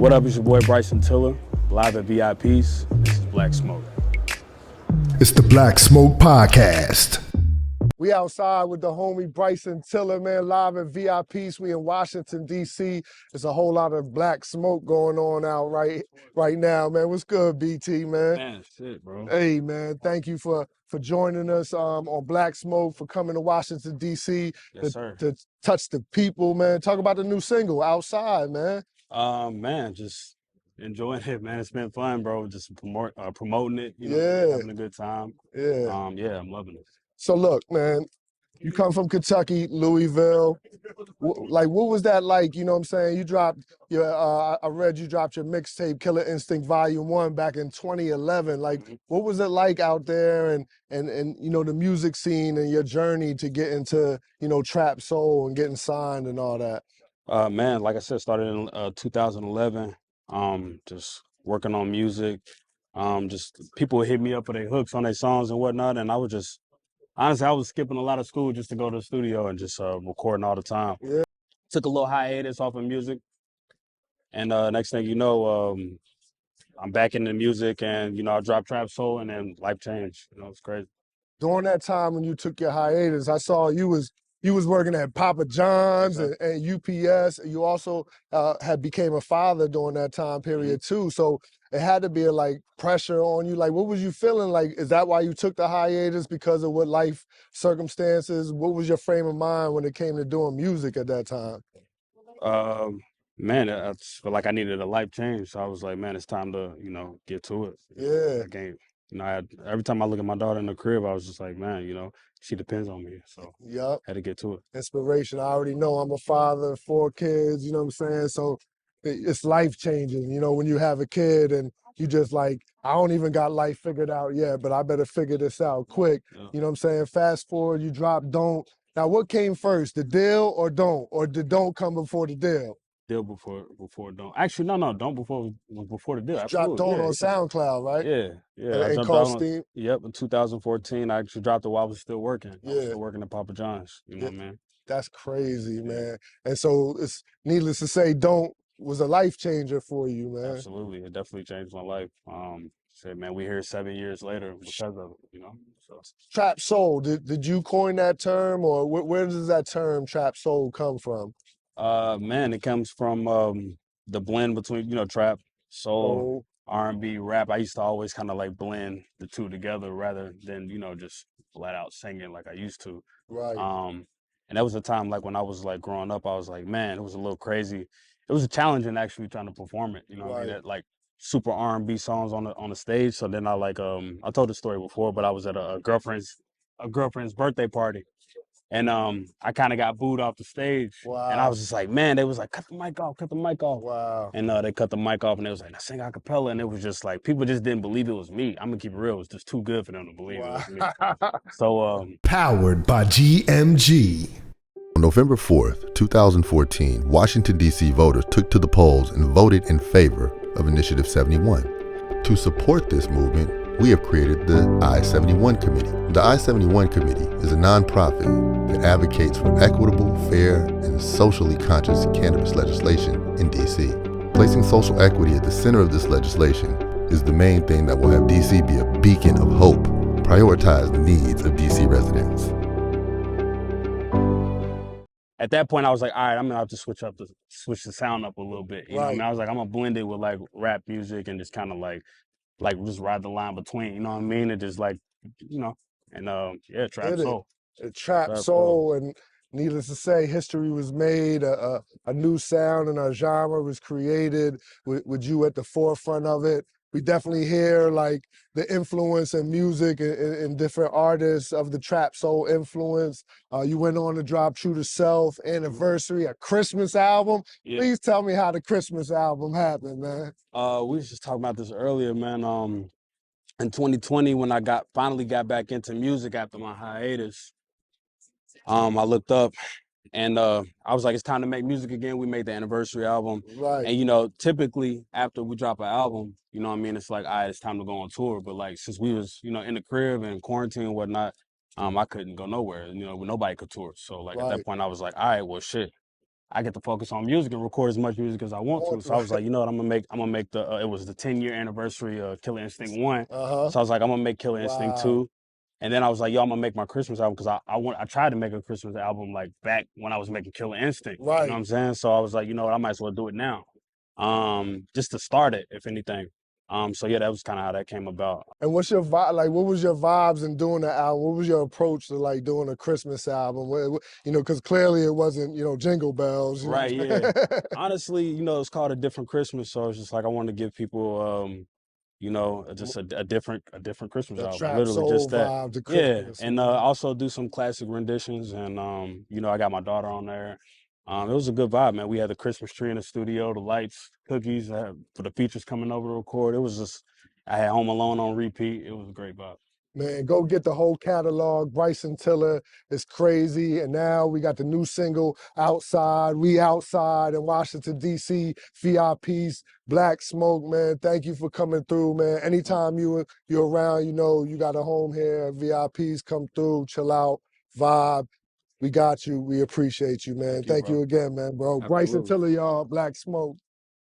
What up, it's your boy Bryson Tiller, live at V.I.Peace. This is Black Smoke. It's the Black Smoke Podcast. We outside with the homie Bryson Tiller, man, live at V.I.Peace. We in Washington, D.C. There's a whole lot of black smoke going on out right now, man. What's good, BT, man? Man, shit, bro. Hey, man, thank you for joining us on Black Smoke, for coming to Washington, D.C. Yes, sir. to touch the people, man. Talk about the new single, Outside, man. Man, just enjoying it, man. It's been fun, bro. Just promoting it, Yeah. having a good time. Yeah. Yeah, I'm loving it. So look, man, you come from Kentucky, Louisville. Like, what was that like? You know what I'm saying? You dropped your, I read you dropped your mixtape, Killer Instinct Volume 1 back in 2011. Like, what was it like out there and you know, the music scene and your journey to get into, you know, Trapsoul and getting signed and all that? Man, like I said, started in 2011. Just working on music. Just people would hit me up for their hooks on their songs and whatnot, and I was just honestly, I was skipping a lot of school just to go to the studio and just recording all the time. Yeah. Took a little hiatus off of music, and next thing you know, I'm back into music, and you know, I dropped Trapsoul, and then life changed. You know, it's crazy. During that time when you took your hiatus, I saw you was working at Papa John's Yes, and UPS. You also had became a father during that time period too. So it had to be a like pressure on you. Like, what was you feeling? Like, is that why you took the hiatus, because of what life circumstances? What was your frame of mind when it came to doing music at that time? Man, I just feel like I needed a life change, so I was like, man, it's time to, you know, get to it. Yeah. I can't, you know, every time I look at my daughter in the crib, I was just like, man, you know, she depends on me, so Yup. had to get to it. Inspiration. I already know I'm a father, 4 kids, you know what I'm saying? So it's life changing, you know, when you have a kid and you just like, I don't even got life figured out yet, but I better figure this out quick. Yeah. You know what I'm saying? Fast forward, you drop Don't. Now, what came first, the deal or Don't? Or did Don't come before the deal? Deal before Don't. Actually, no, Don't before the deal. Dropped Absolutely, Don't yeah, on SoundCloud, right? yeah. I And jumped called out on. Steam. Yep, in 2014. I actually dropped it while I was still working. I was Yeah. still working at Papa John's. You know Yeah. what I mean? That's crazy, man. And so it's needless to say, Don't was a life changer for you, man. Absolutely, it definitely changed my life. Said, man, we here 7 years later because of it. You know, so. Trapsoul, did you coin that term, or where does that term Trapsoul come from? Man, it comes from the blend between, you know, trap, soul, R&B, rap. I used to always kind of like blend the two together rather than, you know, just flat out singing like I used to. Right. And that was a time like when I was like growing up, I was like, man, it was a little crazy. It was challenging actually trying to perform it. You know what I mean? Right. That, like super R&B songs on the stage. So then I like I told the story before, but I was at a girlfriend's birthday party. And I kind of got booed off the stage, and I Wow. was just like, man, they was like, cut the mic off, cut the mic off. Wow. And they cut the mic off, and they was like, now sing a cappella, and it was just like people just didn't believe it was me. I'm gonna keep it real; it was just too good for them to believe it was me. So Powered by GMG. On November 4th, 2014, Washington, D.C. voters took to the polls and voted in favor of Initiative 71. To support this movement, we have created the I-71 Committee. The I-71 Committee is a nonprofit that advocates for equitable, fair, and socially conscious cannabis legislation in D.C. Placing social equity at the center of this legislation is the main thing that will have D.C. be a beacon of hope, prioritize the needs of D.C. residents. at that point, I was like, all right, I'm gonna have to switch the sound up a little bit. You know what I mean? Right. I was like, I'm gonna blend it with like rap music and just kind of like just ride the line between. You know what I mean? And just like, you know, and yeah, trap Did it. soul. Trapsoul, and needless to say, history was made. A new sound and a genre was created with you at the forefront of it. We definitely hear like the influence in music and different artists of the Trapsoul influence. You went on to drop True to Self, Anniversary, a Christmas album. Yeah. Please tell me how the Christmas album happened, man. We was just talking about this earlier, man. In 2020, when I finally got back into music after my hiatus, I looked up and I was like, it's time to make music again. We made the Anniversary album. Right. And, you know, typically after we drop an album, you know what I mean? It's like, all right, it's time to go on tour. But like, since we was, you know, in the crib and quarantine and whatnot, I couldn't go nowhere. You know, nobody could tour. So like at Right. that point, I was like, all right, well, shit. I get to focus on music and record as much music as I want to. So I was like, you know what, I'm gonna make the. It was the 10-year anniversary of Killer Instinct 1. Uh-huh. So I was like, I'm gonna make Killer Instinct 2. And then I was like, yo, I'm gonna make my Christmas album because I tried to make a Christmas album like back when I was making Killer Instinct. You know what I'm saying? So I was like, you know what, I might as well do it now. Just to start it, if anything. So yeah, that was kind of how that came about. And what's your vibe? Like, what was your vibes in doing the album? What was your approach to like doing a Christmas album? You know, because clearly it wasn't, you know, Jingle Bells. You Right, know? yeah. Honestly, you know, it's called A Different Christmas, so it's just like I want to give people, you know, just a different Christmas The album. Literally Trapsoul just that. vibe to Yeah, Christmas. and also do some classic renditions, and you know, I got my daughter on there. It was a good vibe, man. We had the Christmas tree in the studio, the lights, cookies, for the features coming over to record. It was just, I had Home Alone on repeat. It was a great vibe. Man, go get the whole catalog. Bryson Tiller is crazy. And now we got the new single, Outside. We outside in Washington, D.C. V.I.Peace, Black Smoke, man. Thank you for coming through, man. Anytime you're around, you know, you got a home here. V.I.Peace, come through, chill out, vibe. We got you. We appreciate you, man. Thank you again, man, bro. Absolutely. Bryson Tiller, y'all, Black Smoke.